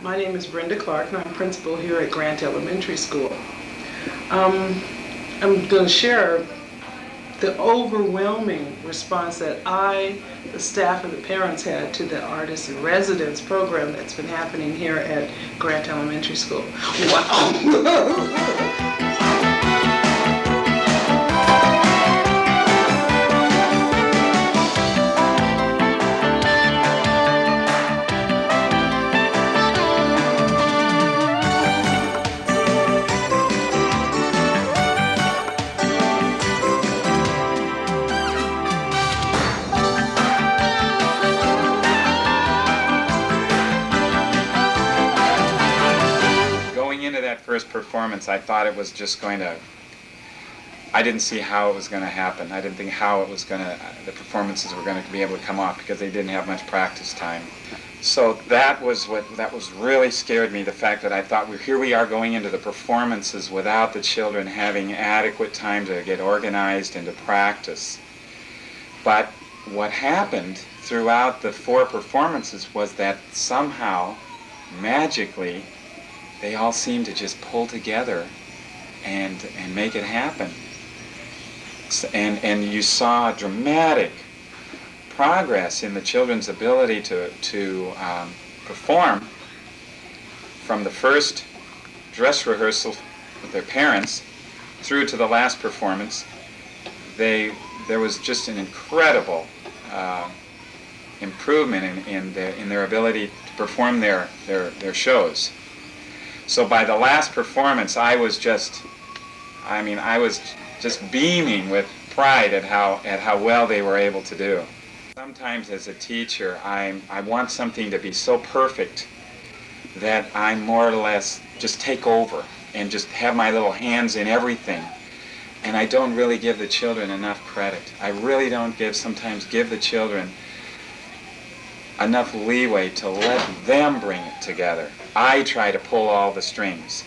My name is Brenda Clark, and I'm principal here at Grant Elementary School. I'm going to share the overwhelming response that the staff, and the parents had to the Artists in Residence program that's been happening here at Grant Elementary School. Wow! First performance, I thought it was just going to, I didn't see how it was going to happen. I didn't think how it was going to, the performances were going to be able to come off because they didn't have much practice time. So that was really scared me, the fact that I thought, here we are going into the performances without the children having adequate time to get organized and to practice. But what happened throughout the 4 performances was that somehow, magically, they all seemed to just pull together and make it happen. And you saw dramatic progress in the children's ability to perform from the first dress rehearsal with their parents through to the last performance. There was just an incredible improvement in their ability to perform their shows. So by the last performance, I was just beaming with pride at how well they were able to do. Sometimes as a teacher, I want something to be so perfect that I more or less just take over and just have my little hands in everything. And I don't really give the children enough credit. I really don't sometimes give the children enough leeway to let them bring it together. I try to pull all the strings.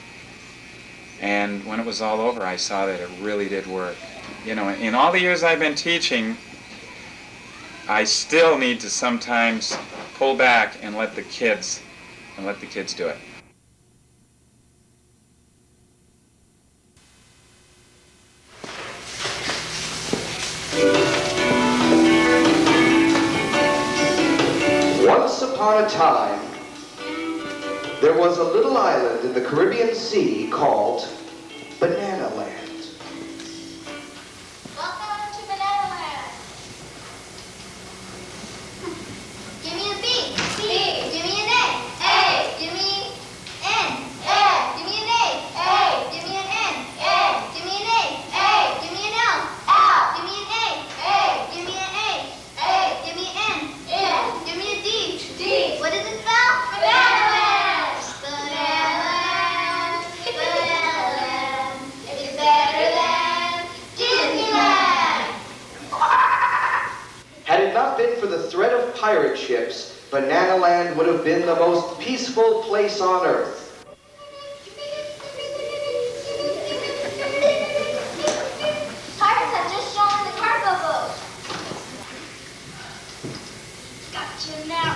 And when it was all over, I saw that it really did work. You know, in all the years I've been teaching, I still need to sometimes pull back and let the kids do it. Once upon a time, there was a little island in the Caribbean Sea called Banana Land. Welcome to Banana Land. Give me a B. B. Give me an A. A. Give me N. A. Give me an A. A. Give me an N. A. Give me an A. A. Give me an L. L. Give me an A. A. Give me an A. A. Give me an N. N. Give me a D. D. What does it spell? Banana Land. Had it not been for the threat of pirate ships, Banana Land would have been the most peaceful place on earth. Pirates have just stolen the cargo boat. Got you now.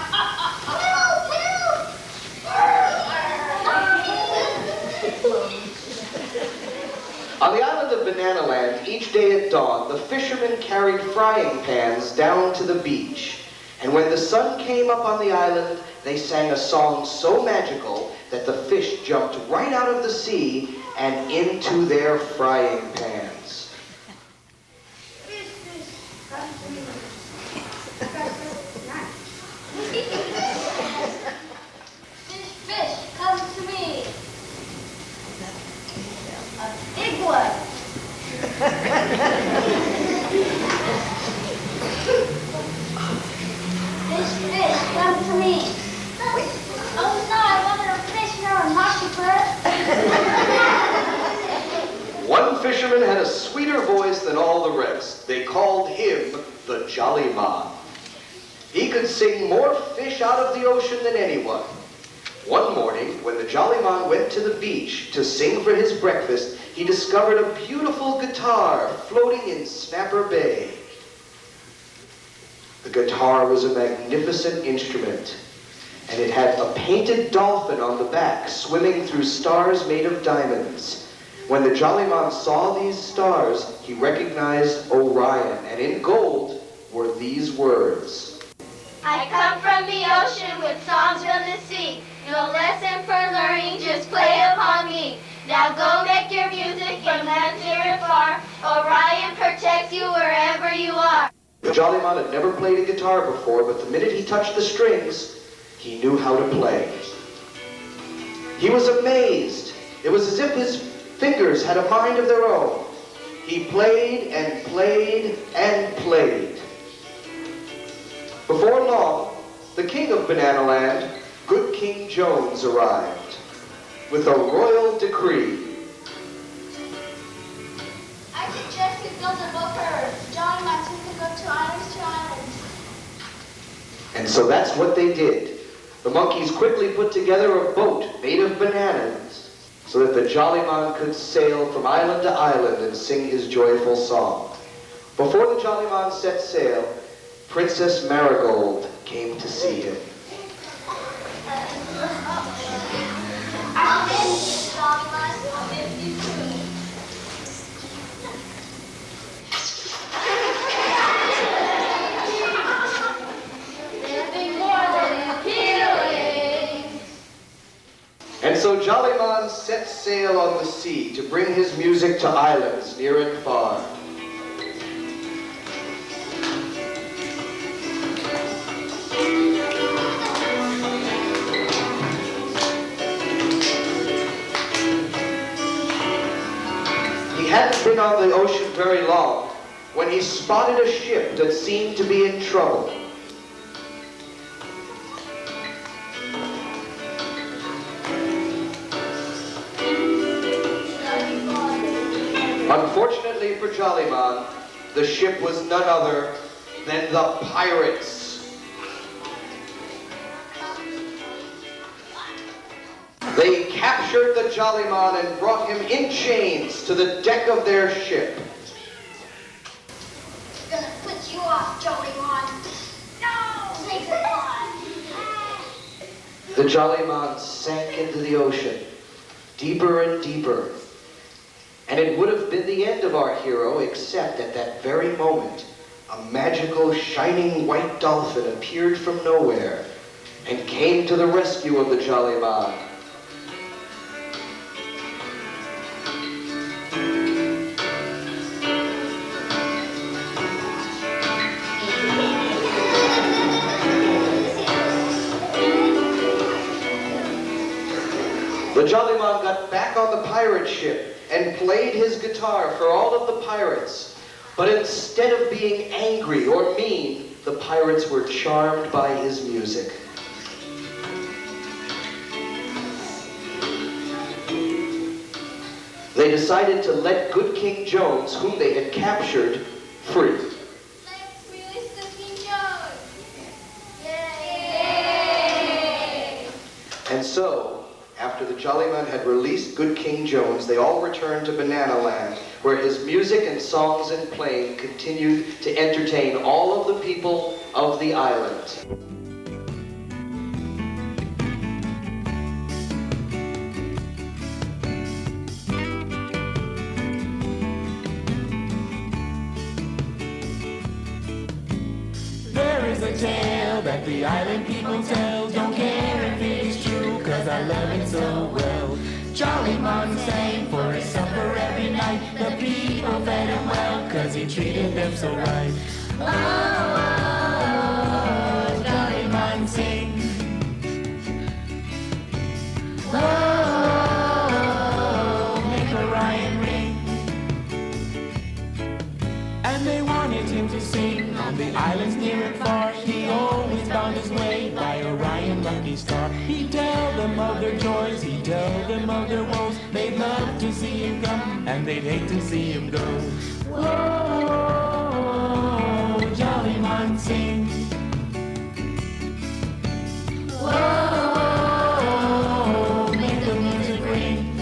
On the island of Banana Land, each day at dawn, the fishermen carried frying pans down to the beach. And when the sun came up on the island, they sang a song so magical that the fish jumped right out of the sea and into their frying pans. Fish, come to me. A big one. Fish, come to me. Oh no, I wanted a fish, no, an octopus. One fisherman had a sweeter voice than all the rest. They called him the Jolly Man. He could sing more fish out of the ocean than anyone. One morning, when the Jolly Man went to the beach to sing for his breakfast, he discovered a beautiful guitar floating in Snapper Bay. The guitar was a magnificent instrument, and it had a painted dolphin on the back, swimming through stars made of diamonds. When the Jollyman saw these stars, he recognized Orion, and in gold were these words. I come from the ocean with songs from the sea. No lesson for learning, just play upon me. Now go make your music in lands near and far. Orion protects you wherever you are. The Jollyman had never played a guitar before, but the minute he touched the strings, he knew how to play. He was amazed. It was as if his fingers had a mind of their own. He played and played and played. Before long, the king of Bananaland, Good King Jones, arrived with a royal decree. I suggest we build a boat for Jollyman so we can go to islands. And so that's what they did. The monkeys quickly put together a boat made of bananas so that the Jollyman could sail from island to island and sing his joyful song. Before the Jollyman set sail, Princess Marigold came to see him. I'll miss you, Jollyman. I'll miss you too. And so Jollyman set sail on the sea to bring his music to islands near and far. He hadn't been on the ocean very long when he spotted a ship that seemed to be in trouble. Unfortunately for Jollyman, the ship was none other than the pirates. They captured the Jollyman and brought him in chains to the deck of their ship. Gonna put you off, Jollyman. No! Take it on. The Jollyman sank into the ocean, deeper and deeper. And it would have been the end of our hero, except at that very moment, a magical, shining white dolphin appeared from nowhere and came to the rescue of the Jollyman. The Jollyman got back on the pirate ship and played his guitar for all of the pirates. But instead of being angry or mean, the pirates were charmed by his music. They decided to let Good King Jones, whom they had captured, free. Let's release the King Jones. Yay! And so, after the Jollyman had released Good King Jones, they all returned to Bananaland, where his music and songs and playing continued to entertain all of the people of the island. There is a tale that the island people tell. Don't care if it is true, cause I love it so well. Jollyman sang for his supper every night. The people fed him well, cause he treated them so right. Oh, Jollyman sing. Oh, make Orion ring. And they wanted him to sing on the islands near and far. He always found his way by Orion lucky star. He'd tell them of their joys, he'd tell them of their woes. They'd love to see him come, and they'd hate to see him go. Whoa, Jollyman sing. Whoa, make the music ring.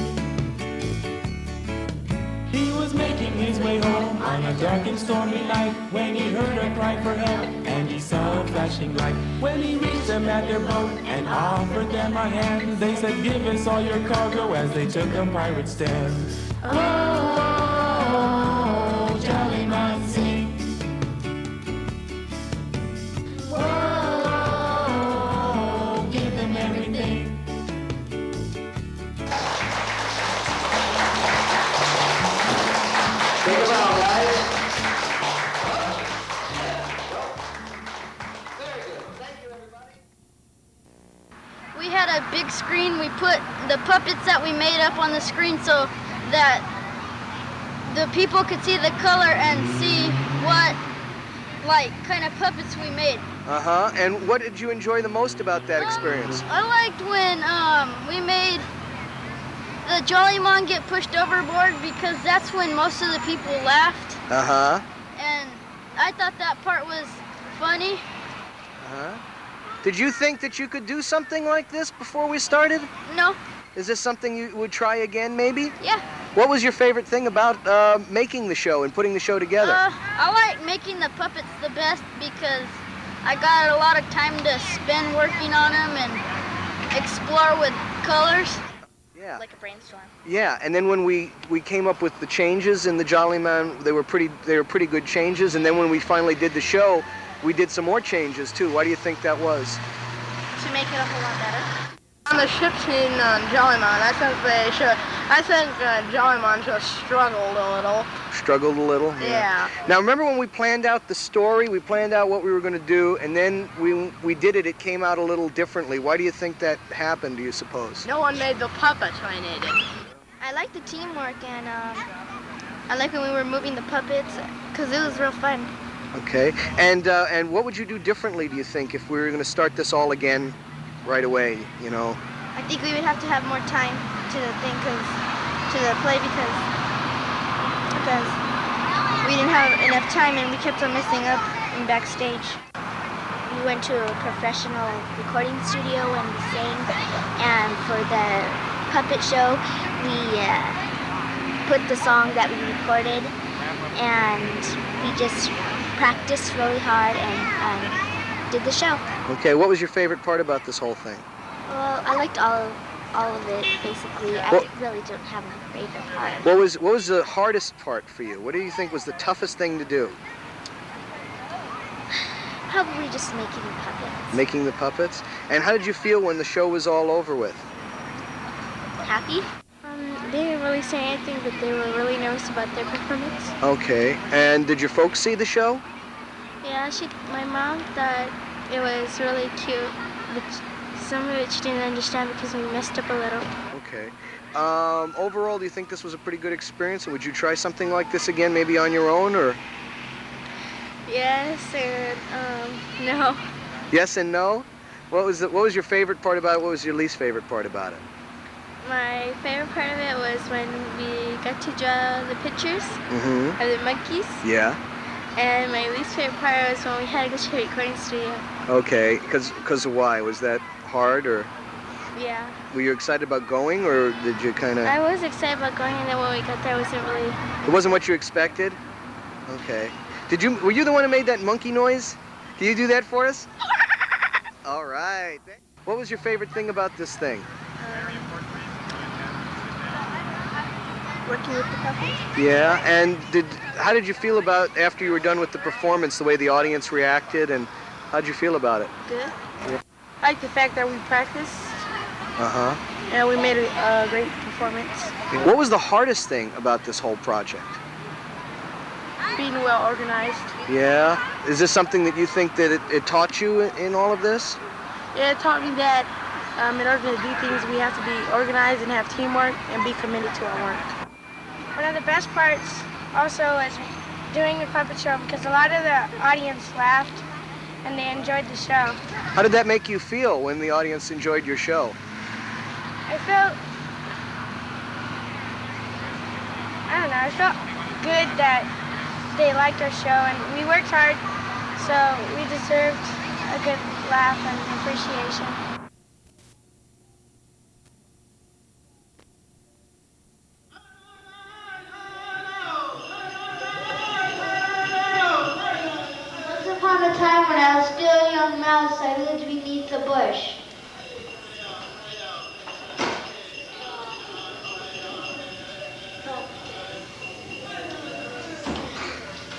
He was making his way home on a dark and stormy night when he heard a cry for help. and he saw a flashing light. When he reached them at their boat and offered them a hand, they said, give us all your cargo, as they took a pirate stand. Oh, jolly man sing. Whoa, give them everything. Take them out, guys. Very good. Thank you, everybody. We had a big screen. We put the puppets that we made up on the screen so that the people could see the color and see what kind of puppets we made. Uh-huh. And what did you enjoy the most about that experience? I liked when we made the Jollymon get pushed overboard, because that's when most of the people laughed. Uh-huh. And I thought that part was funny. Uh-huh. Did you think that you could do something like this before we started? No. Is this something you would try again, maybe? Yeah. What was your favorite thing about making the show and putting the show together? I like making the puppets the best because I got a lot of time to spend working on them and explore with colors. Yeah. Like a brainstorm. Yeah, and then when we came up with the changes in the Jollyman, they were pretty good changes. And then when we finally did the show, we did some more changes too. Why do you think that was? To make it a whole lot better. On the ship scene on Jollymon, I think Jollymon just struggled a little. Struggled a little? Yeah. Now remember when we planned out the story, we planned out what we were going to do, and then we did it came out a little differently. Why do you think that happened, do you suppose? No one made the puppets when they did. I like the teamwork, and I like when we were moving the puppets because it was real fun. Okay. And what would you do differently, do you think, if we were going to start this all again right away, you know? I think we would have to have more time to the play because we didn't have enough time and we kept on messing up in backstage. We went to a professional recording studio and we sang, and for the puppet show we put the song that we recorded and we just practiced really hard and did the show. Okay, what was your favorite part about this whole thing? Well, I liked all of it, basically. I really don't have a favorite part. What was the hardest part for you? What do you think was the toughest thing to do? Probably just making the puppets. Making the puppets? And how did you feel when the show was all over with? Happy? They didn't really say anything, but they were really nervous about their performance. Okay, and did your folks see the show? Yeah, my mom thought it was really cute, but some of it she didn't understand because we messed up a little. Okay. Overall, do you think this was a pretty good experience? And would you try something like this again, maybe on your own, or? Yes and no. Yes and no? What was your favorite part about it? What was your least favorite part about it? My favorite part of it was when we got to draw the pictures of the monkeys. Yeah. And my least favorite part was when we had to go to the recording studio. Okay, because of why? Was that hard, or? Yeah. Were you excited about going, or did you kind of? I was excited about going, and then when we got there, it wasn't really. It wasn't what you expected? Okay. Were you the one who made that monkey noise? Can you do that for us? All right. What was your favorite thing about this thing? Working with the puppets. Yeah, and how did you feel about, after you were done with the performance, the way the audience reacted, and how did you feel about it? Good. Yeah. I like the fact that we practiced. Uh-huh. And we made a great performance. What was the hardest thing about this whole project? Being well organized. Yeah? Is this something that you think that it taught you in all of this? Yeah, it taught me that in order to do things, we have to be organized and have teamwork and be committed to our work. One of the best parts also was doing the puppet show because a lot of the audience laughed and they enjoyed the show. How did that make you feel when the audience enjoyed your show? I felt good that they liked our show and we worked hard, so we deserved a good laugh and appreciation. Once upon a time when I bush.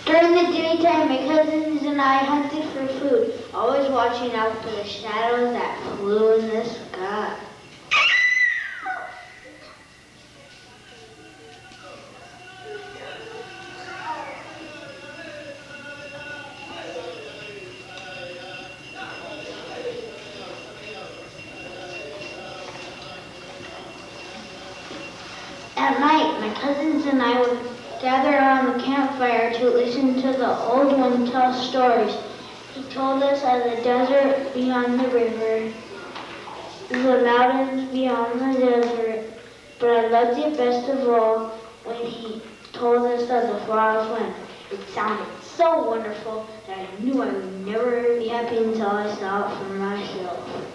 During the daytime, my cousins and I hunted for food, always watching out for the shadows that flew in the sky. At night, my cousins and I would gather around the campfire to listen to the old one tell stories. He told us of the desert beyond the river, the mountains beyond the desert, but I loved it best of all when he told us of the far-off land. It sounded so wonderful that I knew I would never be happy until I saw it for myself.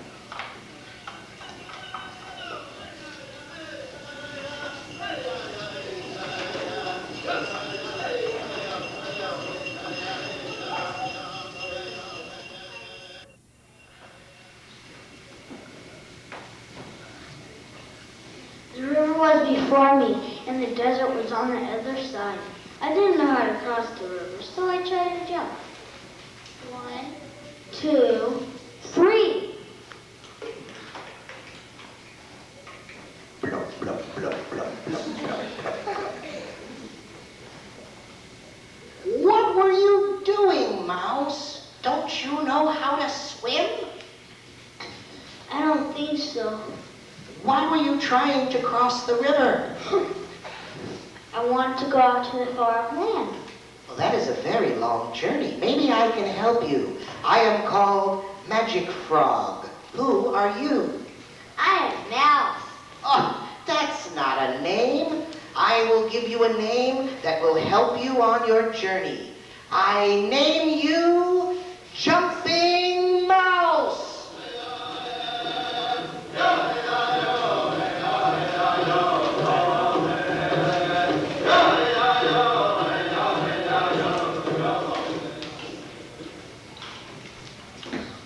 The river was before me, and the desert was on the other side. I didn't know how to cross the river, so I tried to jump. 1, 2, 3. What were you doing, Mouse? Don't you know how to swim? I don't think so. Why were you trying to cross the river? I want to go out to the far-off land. Well, that is a very long journey. Maybe I can help you. I am called Magic Frog. Who are you? I am Mouse. Oh, that's not a name. I will give you a name that will help you on your journey. I name you Jumping Mouse.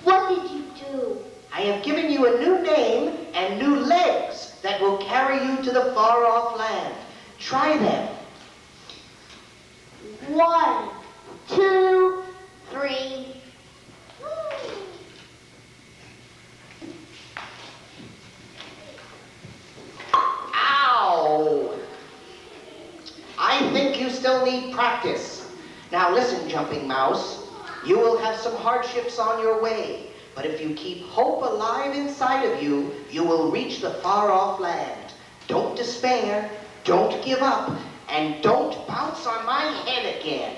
What did you do? I have given you a new name and new legs that will carry you to the far-off land. Try them. 1, 2, 3. Ow! I think you still need practice. Now listen, Jumping Mouse. You will have some hardships on your way, but if you keep hope alive inside of you, you will reach the far-off land. Don't despair, don't give up, and don't bounce on my head again.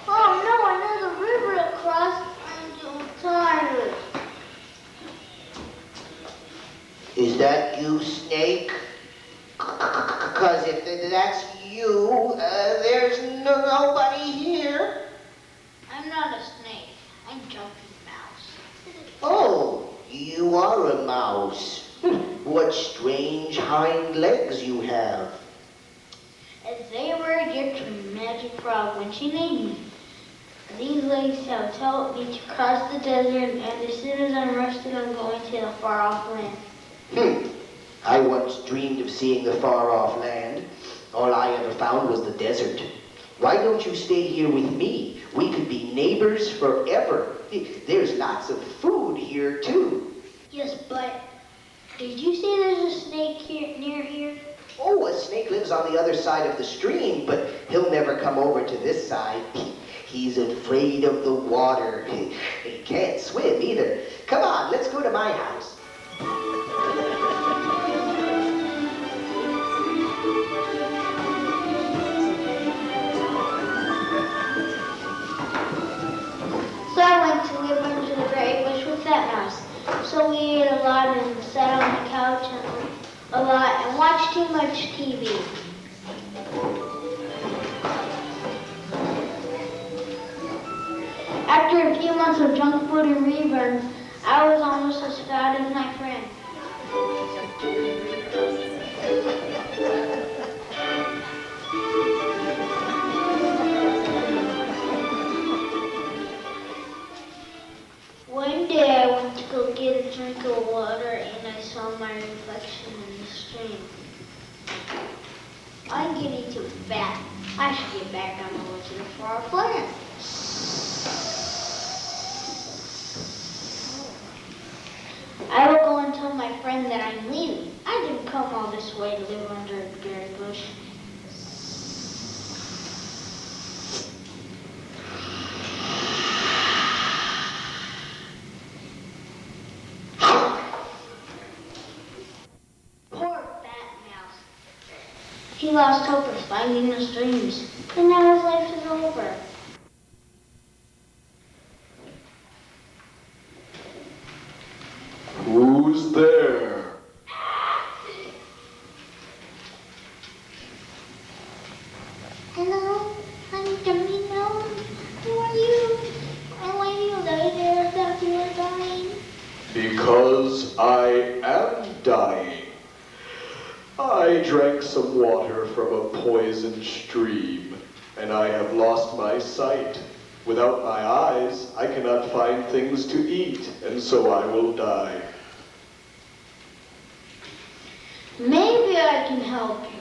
Oh no, another river to cross. I'm so tired. Is that you, Snake? 'Cause if that's you, there's nobody here. I'm not a snake. I'm Jumping Mouse. Oh, you are a mouse. What strange hind legs you have. As they were a gift from Magic Frog when she named me. These legs have helped me to cross the desert, and as soon as I'm rested, I'm going to the far-off land. I once dreamed of seeing the far-off land. All I ever found was the desert. Why don't you stay here with me? We could be neighbors forever. There's lots of food here, too. Yes, but did you say there's a snake here near here? Oh, a snake lives on the other side of the stream, but he'll never come over to this side. He's afraid of the water. He can't swim either. Come on, let's go to my house. So I went to live under the berry bush with that mouse. So we ate a lot and sat on the couch a lot and watched too much TV. After a few months of junk food and reburn, I was almost as fat as my friend. should get back on the road to the far land. I will go and tell my friend that I'm leaving. I didn't come all this way to live under a berry bush. Poor fat mouse. He lost hope of finding his dreams, and now his life is over. Who's there? Hello, I'm Domino. Who are you? And why do you lay there as if you were dying? Because I am dying. I drank some water from a poisoned stream, and I have lost my sight. Without my eyes, I cannot find things to eat, and so I will die. Maybe I can help you.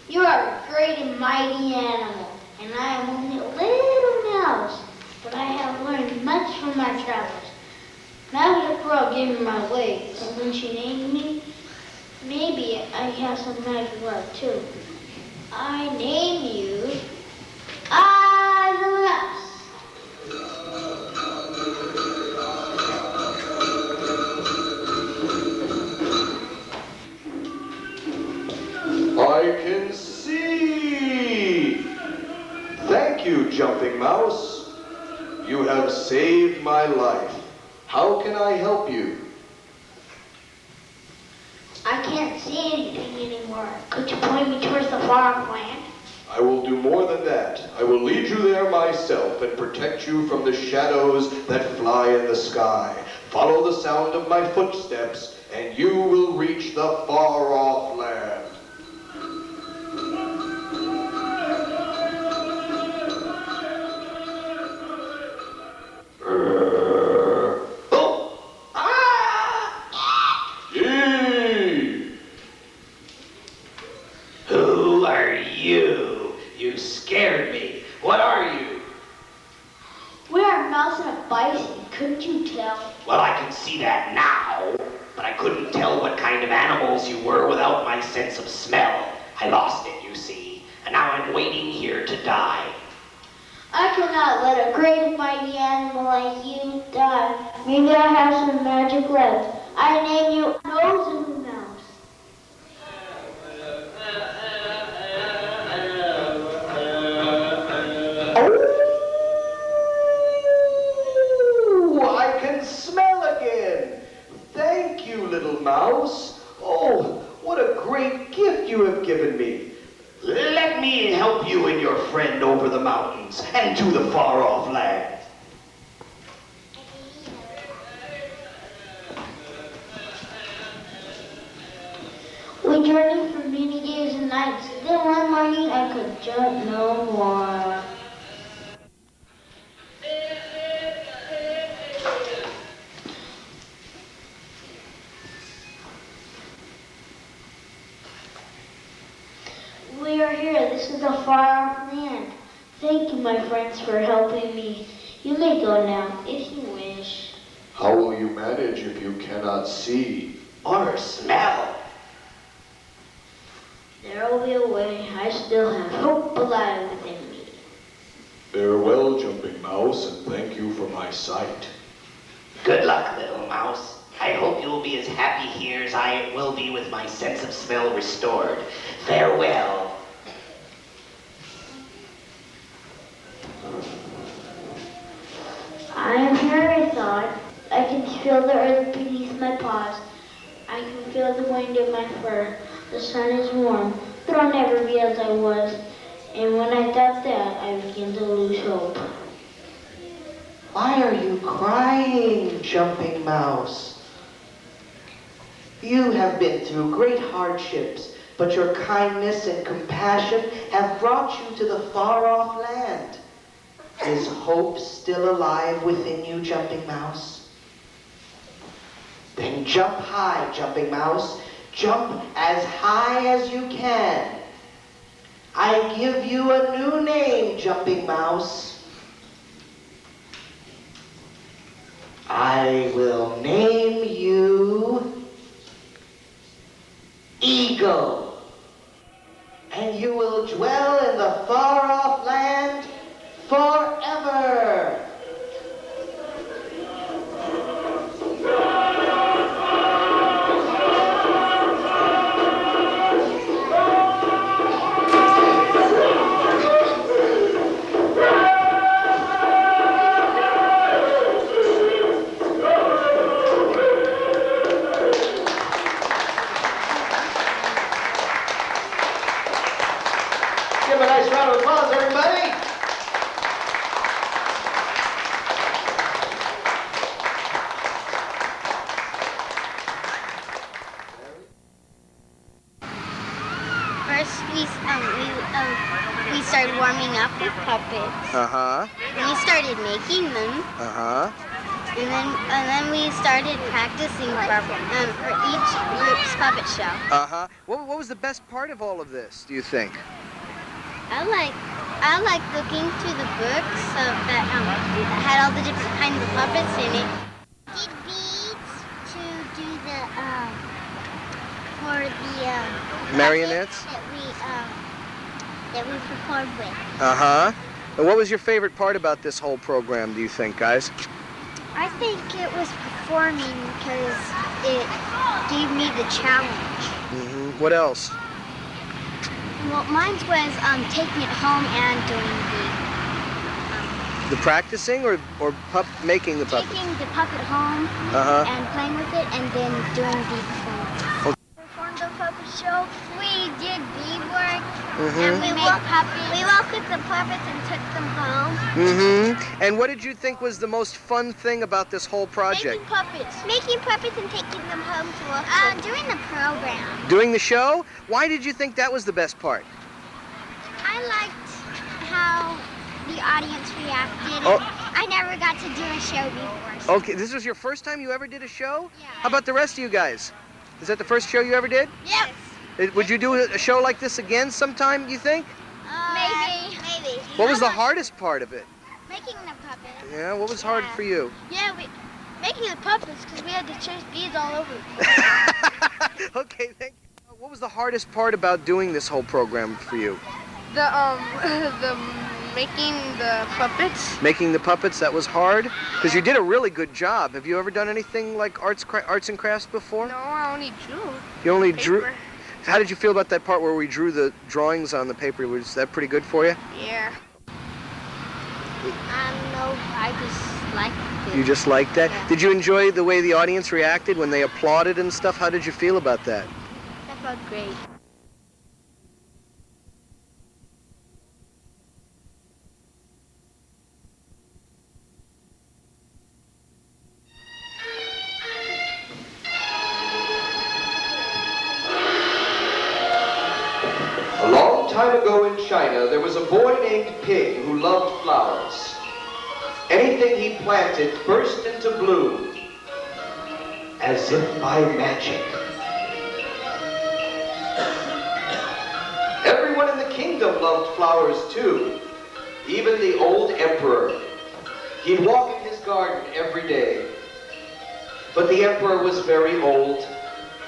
You are a great and mighty animal, and I am only a little mouse, but I have learned much from my travels. Magic Girl gave me my legs, and when she named me, maybe I have some magic love too. I name you I the Mouse. I can see! Thank you, Jumping Mouse. You have saved my life. How can I help you? I can't see anything anymore. Could you point me towards the far land? I will do more than that. I will lead you there myself and protect you from the shadows that fly in the sky. Follow the sound of my footsteps, and you will reach the far-off land. Who are you? You scared me. What are you? We are a mouse and a bison. Couldn't you tell? Well, I can see that now, but I couldn't tell what kind of animals you were without my sense of smell. I lost it, you see, and now I'm waiting here to die. I cannot let a great and mighty animal like you die. Maybe I have some magic left. I name you Nose of the Mouse. Oh, I can smell again. Thank you, little mouse. Oh, what a great gift you have given me. Let me help you and your friend over the mountains and to the far-off land. We journeyed for many days and nights. Then one morning I could jump no more. We are here. This is the far-off land. Thank you, my friends, for helping me. You may go now, if you wish. How will you manage if you cannot see? Or smell. There will be a way. I still have hope alive within me. Farewell, Jumping Mouse, and thank you for my sight. Good luck, little mouse. I hope you'll be as happy here as I will be with my sense of smell restored. Farewell. I am here, I thought. I can feel the earth beneath my paws. I can feel the wind in my fur. The sun is warm, but I'll never be as I was. And when I thought that, I began to lose hope. Why are you crying, Jumping Mouse? You have been through great hardships, but your kindness and compassion have brought you to the far-off land. Is hope still alive within you, Jumping Mouse? Then jump high, Jumping Mouse. Jump as high as you can. I give you a new name, Jumping Mouse. I will name you Eagle. And you will dwell in the far-off land forever. Give a nice round of applause, everybody. First, we started warming up with puppets. Uh-huh. And we started making them. Uh-huh. And then we started practicing for each group's puppet show. Uh-huh. What was the best part of all of this, do you think? I like looking through the books that had all the different kinds of puppets in it. Did beads to do the for the Marionettes? that we performed with. Uh-huh. And what was your favorite part about this whole program, do you think, guys? I think it was performing because it gave me the challenge. Mm-hmm. What else? Well, mine was taking it home and doing The practicing or making the puppet? taking the puppet home Uh-huh. and playing with it, and then doing the performance. Okay. Performed the puppet show. We did beadwork, Mm-hmm. and we made puppets. We walked with the puppets and took them home. Mm-hmm. And what did you think was the most fun thing about this whole project? Making puppets and taking them home to us. Doing the program. Doing the show? Why did you think that was the best part? I liked how the audience reacted. Oh. I never got to do a show before. Okay, this was your first time you ever did a show? Yeah. How about the rest of you guys? Is that the first show you ever did? Yes. Would you do a show like this again sometime, you think? Maybe. What was the hardest part of it? Making the puppets. Yeah, what was hard for you? Yeah, making the puppets because we had to chase beads all over. Okay, thank you. What was the hardest part about doing this whole program for you? The making the puppets. Making the puppets, that was hard? Because you did a really good job. Have you ever done anything like arts and crafts before? No, I only drew. You only paper. drew? How did you feel about that part where we drew the drawings on the paper? Was that pretty good for you? Yeah. No, I just liked it. You just liked that? Yeah. Did you enjoy the way the audience reacted when they applauded and stuff? How did you feel about that? That felt great. A long time ago in China, there was a boy named Pig who loved flowers. Anything he planted burst into bloom, as if by magic. Everyone in the kingdom loved flowers too, even the old emperor. He'd walk in his garden every day. But the emperor was very old.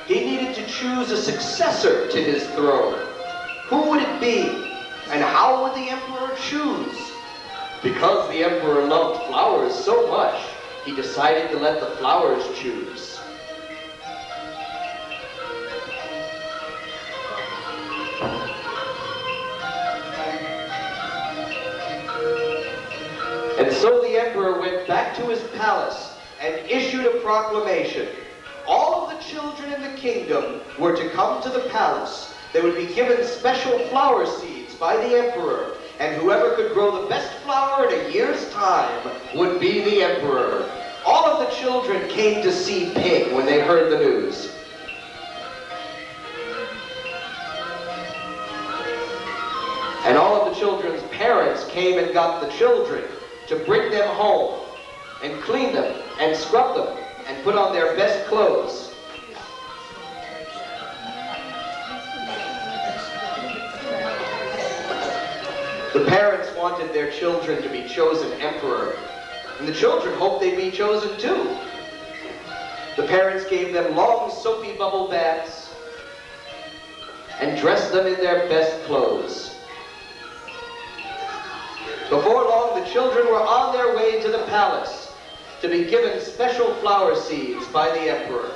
He needed to choose a successor to his throne. Who would it be? And how would the emperor choose? Because the emperor loved flowers so much, he decided to let the flowers choose. And so the emperor went back to his palace and issued a proclamation. All of the children in the kingdom were to come to the palace. They would be given special flower seeds by the emperor, and whoever could grow the best flower in a year's time would be the emperor. All of the children came to see Pig when they heard the news. And all of the children's parents came and got the children to bring them home and clean them and scrub them and put on their best clothes. The parents wanted their children to be chosen emperor, and the children hoped they'd be chosen too. The parents gave them long soapy bubble baths and dressed them in their best clothes. Before long, the children were on their way to the palace to be given special flower seeds by the emperor.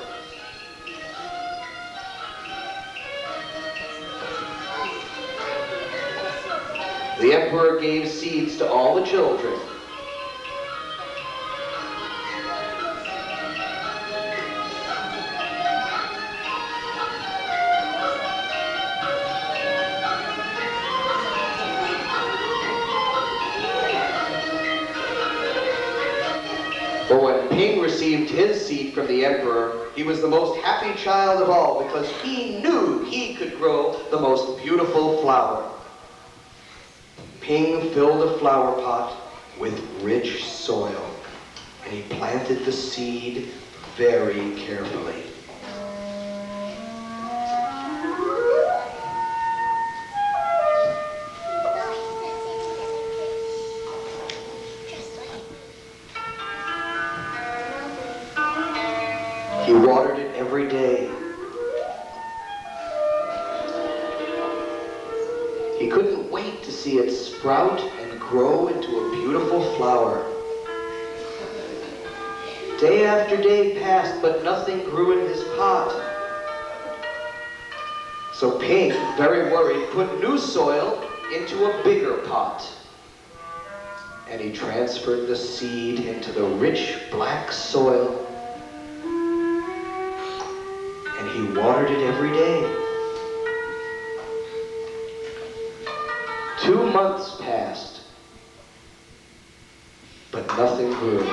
The emperor gave seeds to all the children. But when Ping received his seed from the emperor, he was the most happy child of all because he knew he could grow the most beautiful flower. Ping filled a flower pot with rich soil, and he planted the seed very carefully. He watered it every day. He couldn't wait to see it sprout and grow into a beautiful flower. Day after day passed, but nothing grew in his pot. So Ping, very worried, put new soil into a bigger pot. And he transferred the seed into the rich black soil. And he watered it every day. 2 months passed, but nothing grew.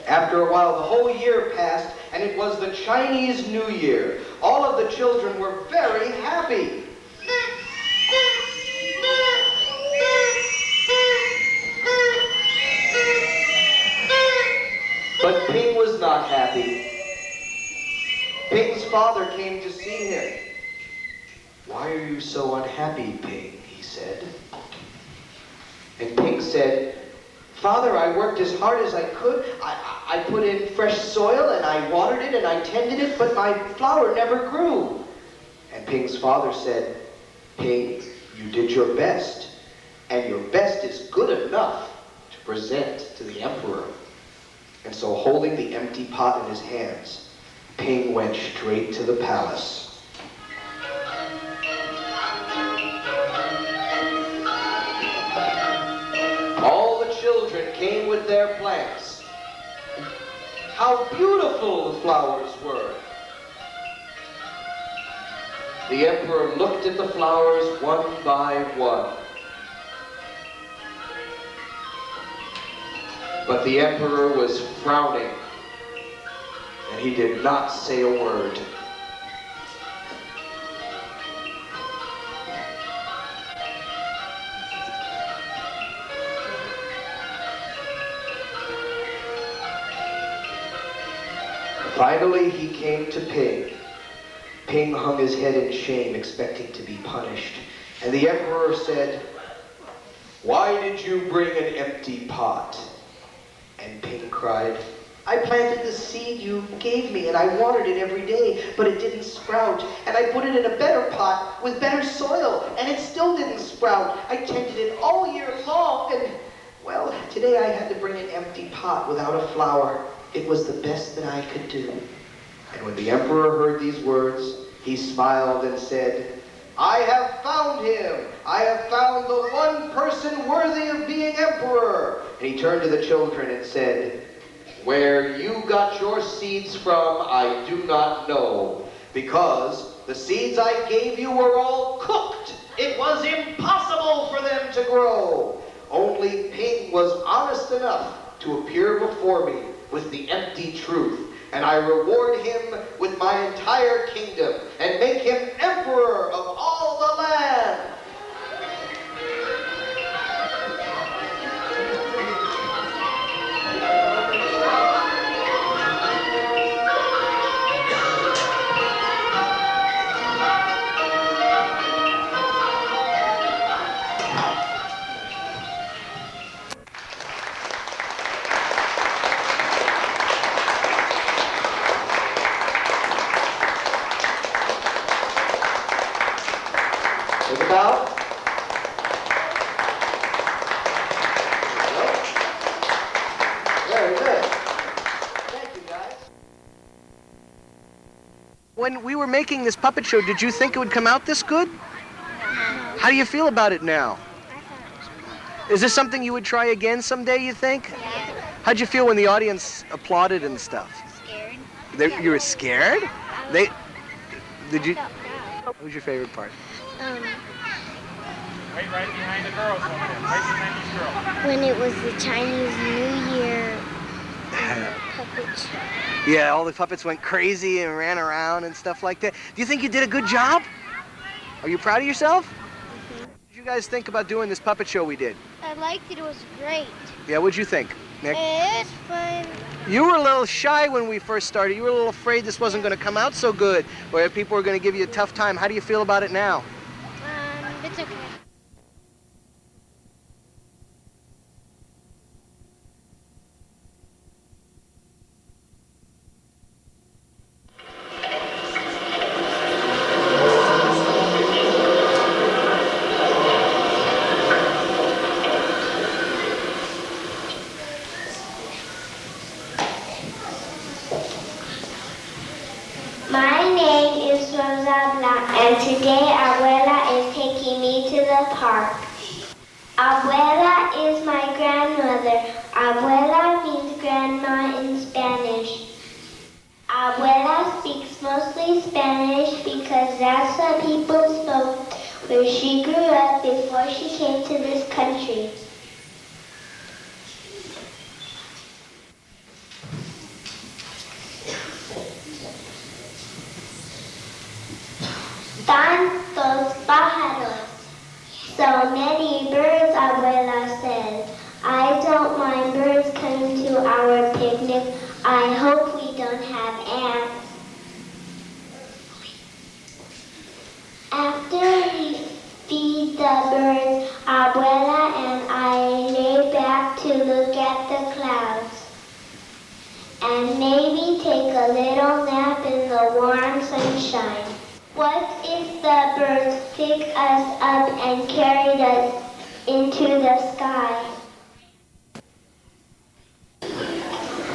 After a while, the whole year passed, and it was the Chinese New Year. All of the children were very happy. But Ping was not happy. Ping's father came to see him. "Why are you so unhappy, Ping?" he said. And Ping said, "Father, I worked as hard as I could. I put in fresh soil and I watered it and I tended it, but my flower never grew." And Ping's father said, "Ping, you did your best, and your best is good enough to present to the emperor." And so, holding the empty pot in his hands, Ping went straight to the palace. All the children came with their plants. How beautiful the flowers were. The emperor looked at the flowers one by one. But the emperor was frowning, and he did not say a word. Finally, he came to Ping. Ping hung his head in shame, expecting to be punished. And the emperor said, "Why did you bring an empty pot?" And Ping cried, "I planted the seed you gave me, and I watered it every day, but it didn't sprout. And I put it in a better pot with better soil, and it still didn't sprout. I tended it all year long, and, well, today I had to bring an empty pot without a flower. It was the best that I could do." And when the emperor heard these words, he smiled and said, "I have found him! I have found the one person worthy of being emperor!" And he turned to the children and said, "Where you got your seeds from, I do not know, because the seeds I gave you were all cooked. It was impossible for them to grow. Only Ping was honest enough to appear before me with the empty truth, and I reward him with my entire kingdom and make him emperor of all the land." when we were making this puppet show, did you think it would come out this good? How do you feel about it now? Is this something you would try again someday, you think? Yeah. How'd you feel when the audience applauded and stuff? Scared. You were scared? Did you? What was your favorite part? Wait right behind the girls over there. Right behind these girls. When it was the Chinese New Year puppet show. Yeah, all the puppets went crazy and ran around and stuff like that. Do you think you did a good job? Are you proud of yourself? What did you guys think about doing this puppet show we did? I liked it. It was great. Yeah, what'd you think, Nick? It's fun. You were a little shy when we first started. You were a little afraid this wasn't going to come out so good, or people were going to give you a tough time. How do you feel about it now? It's okay. My name is Rosabla, and today Abuela is taking me to the park. Abuela is my grandmother. Abuela means grandma in Spanish. Abuela speaks mostly Spanish because that's what people spoke where she grew up before she came to this country. Tantos pájaros. So many birds, Abuela said. I don't mind birds coming to our picnic. I hope we don't have ants. After we feed the birds, Abuela and I lay back to look at the clouds and maybe take a little nap in the warm sunshine. What if the birds picked us up and carried us into the sky?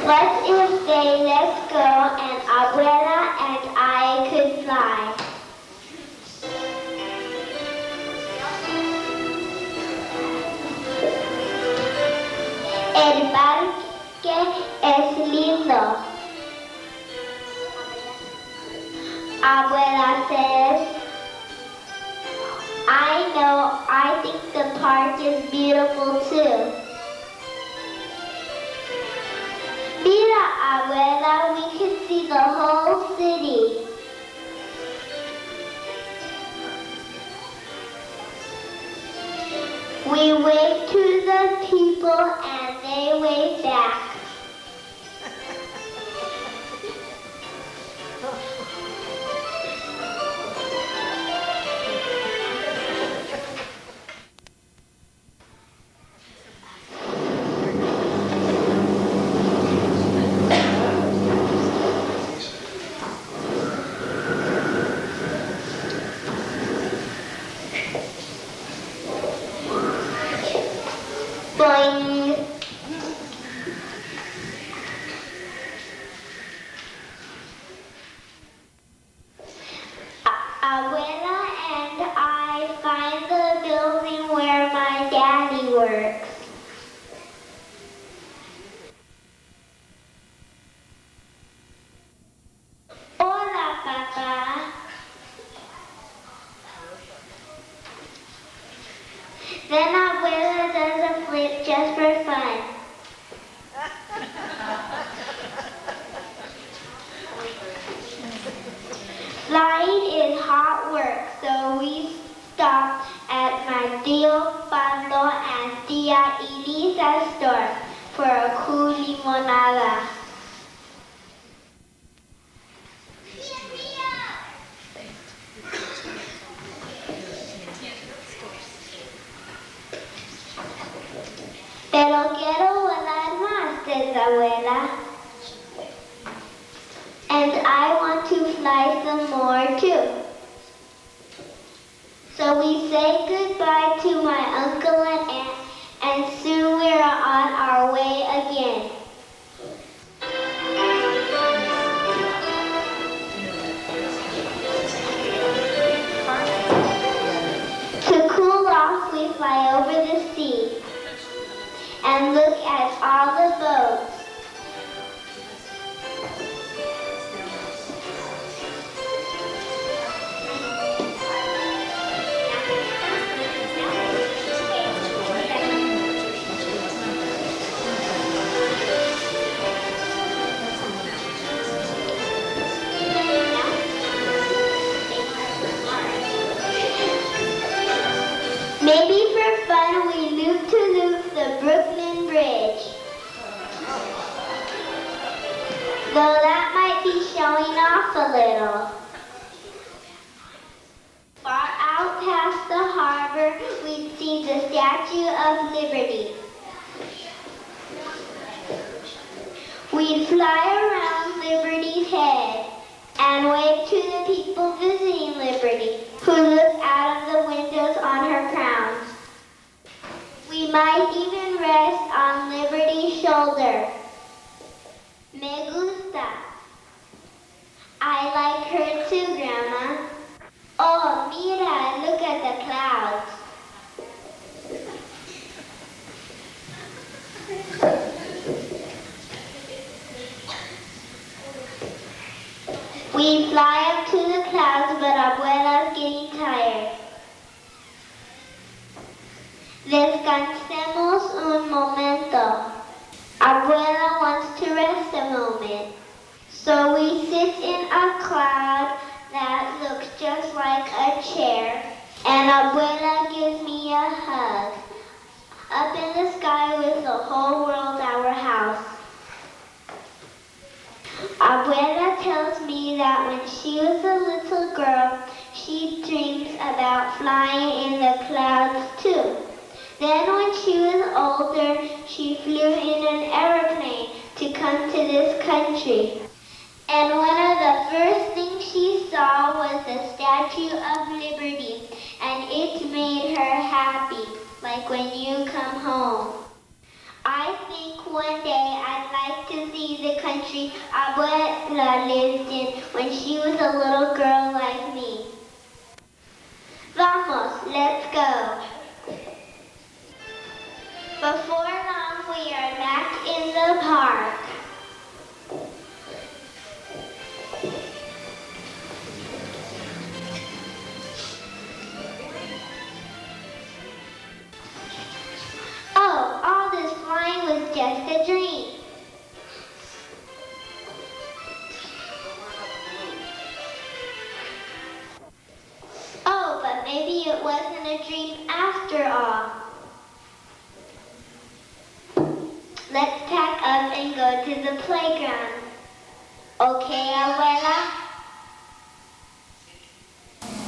What if they let go and Abuela and I could fly? El parque es lindo. Abuela says, I know, I think the park is beautiful too. Mira, Abuela, we can see the whole city. We wave to the people and they wave back. Boing. Abuela and I find the building where my daddy works. Hola, Papa. Then Abuela does a flip just for fun. Flying is hard work, so we stop at my Tío Pablo and Tía Elisa's store for a cool limonada. Pero quiero volar más, says Abuela. And I want to fly some more too. So we say goodbye to my uncle and aunt, and soon we are on our way again. and look at all the boats. Maybe for fun we loop-to-loop the Brooklyn Bridge. Though that might be showing off a little. Far out past the harbor, we'd see the Statue of Liberty. We'd fly around Liberty's head and wave to the people visiting Liberty, who look out of the windows on her crown. We might even rest on Liberty's shoulder. Me gusta. I like her too, Grandma. Oh, mira, look at the clouds. We fly up to the clouds, but Abuela's getting tired. Descansemos un momento. Abuela wants to rest a moment. So we sit in a cloud that looks just like a chair, and Abuela gives me a hug. Up in the sky with the whole world our house. Abuela tells me that when she was a little girl, she dreams about flying in the clouds too. Then when she was older, she flew in an airplane to come to this country. And one of the first things she saw was the Statue of Liberty, and it made her happy, like when you come home. I think one day I'd like to see the country Abuela lived in when she was a little girl like me. Vamos, let's go. Before long, we are back in the park. Oh, all this flying was just a dream. Oh, but maybe it wasn't a dream after all. Let's pack up and go to the playground. Okay, Abuela?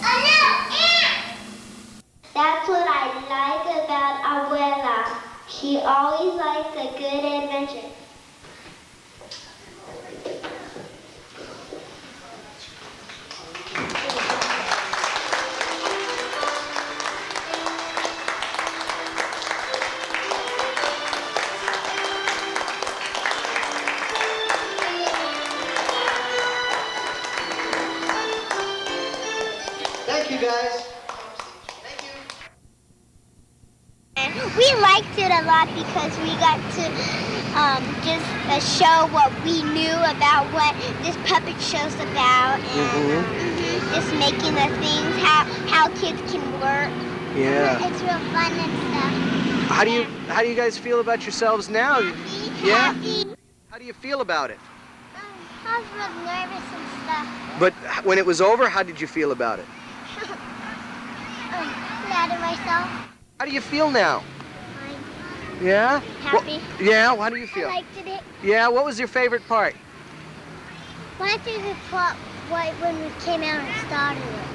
Oh no, ants! That's what I like about Abuela. She always likes a good adventure. Thank you, guys. We liked it a lot because we got to just show what we knew about what this puppet show's about, and just making the things, how kids can work. Yeah. It's real fun and stuff. How do you guys feel about yourselves now? Happy. Yeah? Happy. How do you feel about it? I was real nervous and stuff. But when it was over, how did you feel about it? Mad at myself. How do you feel now? Fine. Yeah? Happy. Yeah, how do you feel? I liked it. Yeah, what was your favorite part? My favorite part was when we came out and started it.